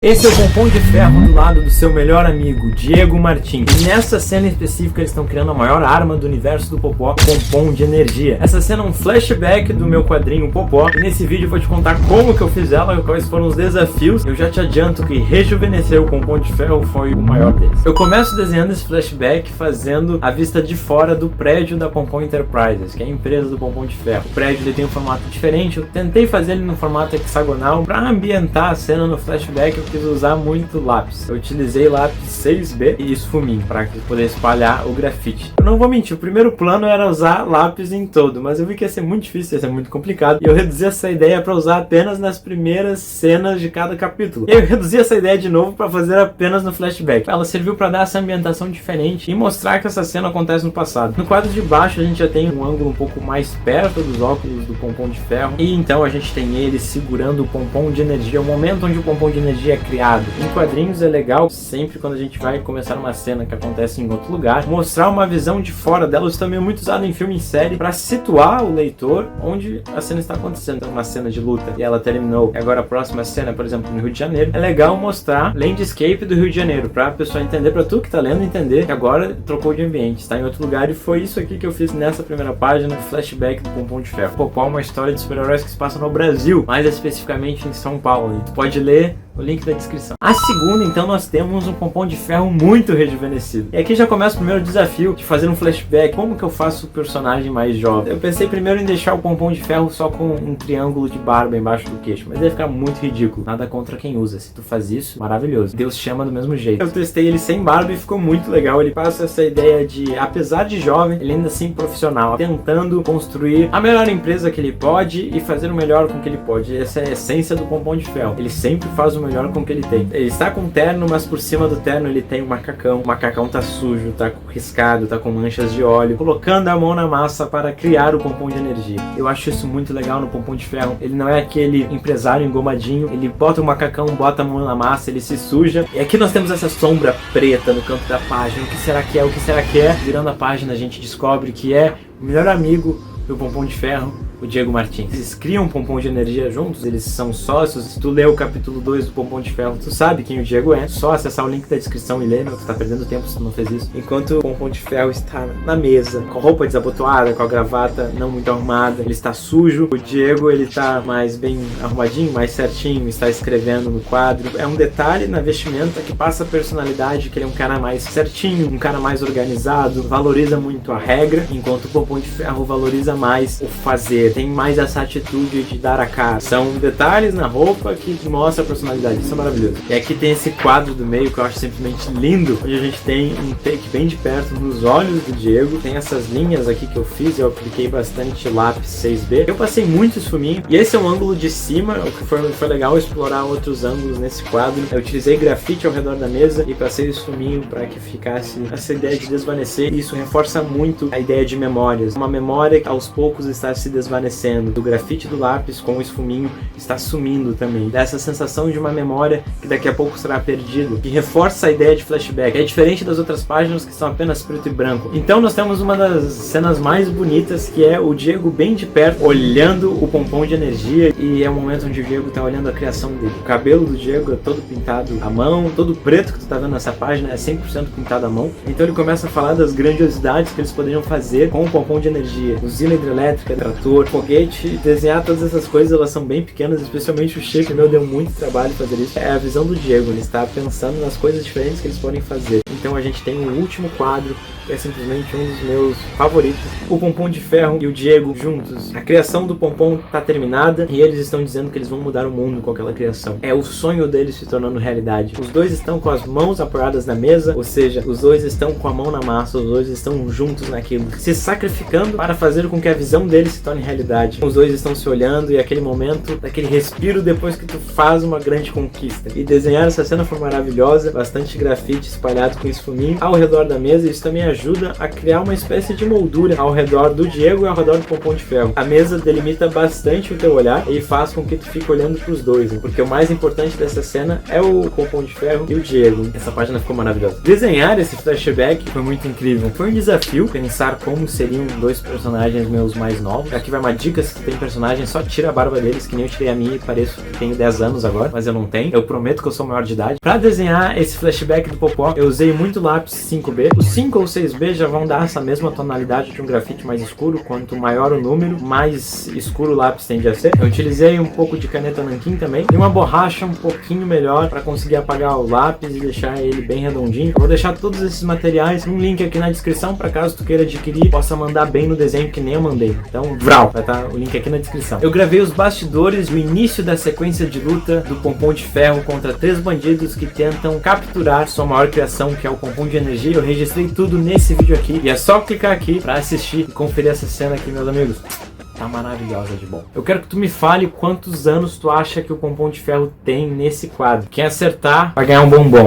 Esse é o Pompom de Ferro do lado do seu melhor amigo, Diego Martins. E nessa cena específica eles estão criando a maior arma do universo do Popó, Pompom de Energia. Essa cena é um flashback do meu quadrinho Popó. E nesse vídeo eu vou te contar como que eu fiz ela, quais foram os desafios. Eu já te adianto que rejuvenescer o Pompom de Ferro foi o maior deles. Eu começo desenhando esse flashback fazendo a vista de fora do prédio da Pompom Enterprises, que é a empresa do Pompom de Ferro. O prédio ele tem um formato diferente, eu tentei fazer ele no formato hexagonal. Para ambientar a cena no flashback eu quis usar muito lápis. Eu utilizei lápis 6B e esfuminho para poder espalhar o grafite. Eu não vou mentir, o primeiro plano era usar lápis em todo, mas eu vi que ia ser muito difícil, ia ser muito complicado, e eu reduzi essa ideia para usar apenas nas primeiras cenas de cada capítulo. E eu reduzi essa ideia de novo para fazer apenas no flashback. Ela serviu para dar essa ambientação diferente e mostrar que essa cena acontece no passado. No quadro de baixo a gente já tem um ângulo um pouco mais perto dos óculos do Pompom de Ferro, e então a gente tem ele segurando o Pompom de Energia, o momento onde o Pompom de Energia é criado. Em quadrinhos é legal, sempre quando a gente vai começar uma cena que acontece em outro lugar, mostrar uma visão de fora dela. Isso também é muito usado em filme e série para situar o leitor onde a cena está acontecendo. Então, uma cena de luta e ela terminou, e agora a próxima cena, por exemplo, no Rio de Janeiro, é legal mostrar landscape do Rio de Janeiro, para a pessoa entender, para tu que tá lendo entender que agora trocou de ambiente, está em outro lugar. E foi isso aqui que eu fiz nessa primeira página, flashback do Pompom de Ferro. Popó é uma história de super-heróis que se passa no Brasil, mais especificamente em São Paulo. E tu pode ler o link da descrição. A segunda, então, nós temos um Pompom de Ferro muito rejuvenescido. E aqui já começa o primeiro desafio de fazer um flashback. Como que eu faço o personagem mais jovem? Eu pensei primeiro em deixar o Pompom de Ferro só com um triângulo de barba embaixo do queixo, mas ia ficar muito ridículo. Nada contra quem usa. Se tu faz isso, maravilhoso. Deus chama do mesmo jeito. Eu testei ele sem barba e ficou muito legal. Ele passa essa ideia de, apesar de jovem, ele ainda assim profissional, tentando construir a melhor empresa que ele pode e fazer o melhor com o que ele pode. Essa é a essência do Pompom de Ferro. Ele sempre faz o melhor com o que ele tem. Ele está com terno, mas por cima do terno ele tem um macacão. O macacão tá sujo, tá riscado, tá com manchas de óleo, colocando a mão na massa para criar o Pompom de Energia. Eu acho isso muito legal no Pompom de Ferro. Ele não é aquele empresário engomadinho, ele bota o macacão, bota a mão na massa, ele se suja. E aqui nós temos essa sombra preta no canto da página. O que será que é? O que será que é? Virando a página a gente descobre que é o melhor amigo do Pompom de Ferro, o Diego Martins. Eles criam um Pompom de Energia juntos, eles são sócios. Se tu lê o capítulo 2 do Pompom de Ferro, tu sabe quem o Diego é. Só acessar o link da descrição e ler, tu tá perdendo tempo se tu não fez isso. Enquanto o Pompom de Ferro está na mesa, com a roupa desabotoada, com a gravata não muito arrumada, ele está sujo. O Diego, ele tá mais bem arrumadinho, mais certinho, está escrevendo no quadro. É um detalhe na vestimenta que passa a personalidade, que ele é um cara mais certinho, um cara mais organizado, valoriza muito a regra, enquanto o Pompom de Ferro valoriza mais o fazer. Tem mais essa atitude de dar a cara. São detalhes na roupa que mostram a personalidade. Isso é maravilhoso. E aqui tem esse quadro do meio que eu acho simplesmente lindo, onde a gente tem um take bem de perto nos olhos do Diego. Tem essas linhas aqui que eu fiz, eu apliquei bastante lápis 6B. Eu passei muito esfuminho. E esse é um ângulo de cima, o que foi legal explorar outros ângulos nesse quadro. Eu utilizei grafite ao redor da mesa e passei o esfuminho para que ficasse essa ideia de desvanecer. E isso reforça muito a ideia de memórias. Uma memória que aos poucos está se desvanecendo. Do grafite do lápis com o esfuminho está sumindo também. Dá essa sensação de uma memória que daqui a pouco será perdida, que reforça a ideia de flashback. É diferente das outras páginas que são apenas preto e branco. Então nós temos uma das cenas mais bonitas, que é o Diego bem de perto, olhando o Pompom de Energia, e é o momento onde o Diego está olhando a criação dele. O cabelo do Diego é todo pintado à mão, todo preto que tu tá vendo nessa página é 100% pintado à mão. Então ele começa a falar das grandiosidades que eles poderiam fazer com o Pompom de Energia. Usina hidrelétrica, trator, foguete, desenhar todas essas coisas, elas são bem pequenas, especialmente o Chico, deu muito trabalho fazer isso. É a visão do Diego, ele está pensando nas coisas diferentes que eles podem fazer. Então a gente tem o último quadro, que é simplesmente um dos meus favoritos, o Pompom de Ferro e o Diego juntos. A criação do Pompom está terminada e eles estão dizendo que eles vão mudar o mundo com aquela criação. É o sonho deles se tornando realidade. Os dois estão com as mãos apoiadas na mesa, ou seja, os dois estão com a mão na massa, os dois estão juntos naquilo, se sacrificando para fazer com que a visão deles se torne realidade. Os dois estão se olhando e aquele momento, daquele respiro depois que tu faz uma grande conquista. E desenhar essa cena foi maravilhosa, bastante grafite espalhado com esfuminho ao redor da mesa. Isso também ajuda ajuda a criar uma espécie de moldura ao redor do Diego e ao redor do Pompom de Ferro. A mesa delimita bastante o teu olhar e faz com que tu fique olhando pros dois, né? Porque o mais importante dessa cena é o Pompom de Ferro e o Diego. Essa página ficou maravilhosa. Desenhar esse flashback foi muito incrível. Foi um desafio pensar como seriam dois personagens meus mais novos. Aqui vai uma dica: se tu tem personagem, só tira a barba deles, que nem eu tirei a minha e pareço que tenho 10 anos agora, mas eu não tenho. Eu prometo que eu sou maior de idade. Pra desenhar esse flashback do Popó, eu usei muito lápis 5B. Os 5 ou 6B já vão dar essa mesma tonalidade de um grafite mais escuro. Quanto maior o número, mais escuro o lápis tende a ser. Eu utilizei um pouco de caneta nanquim também e uma borracha um pouquinho melhor para conseguir apagar o lápis e deixar ele bem redondinho. Eu vou deixar todos esses materiais num link aqui na descrição, para caso tu queira adquirir, possa mandar bem no desenho que nem eu mandei. Então, vral, vai estar o link aqui na descrição. Eu gravei os bastidores, o início da sequência de luta do Pompom de Ferro contra 3 bandidos que tentam capturar sua maior criação, que é o Pompom de Energia. Eu registrei tudo nesse vídeo aqui e é só clicar aqui para assistir e conferir essa cena aqui, meus amigos. Tá maravilhosa de bom. Eu quero que tu me fale quantos anos tu acha que o Pompom de Ferro tem nesse quadro. Quem acertar vai ganhar um bombom.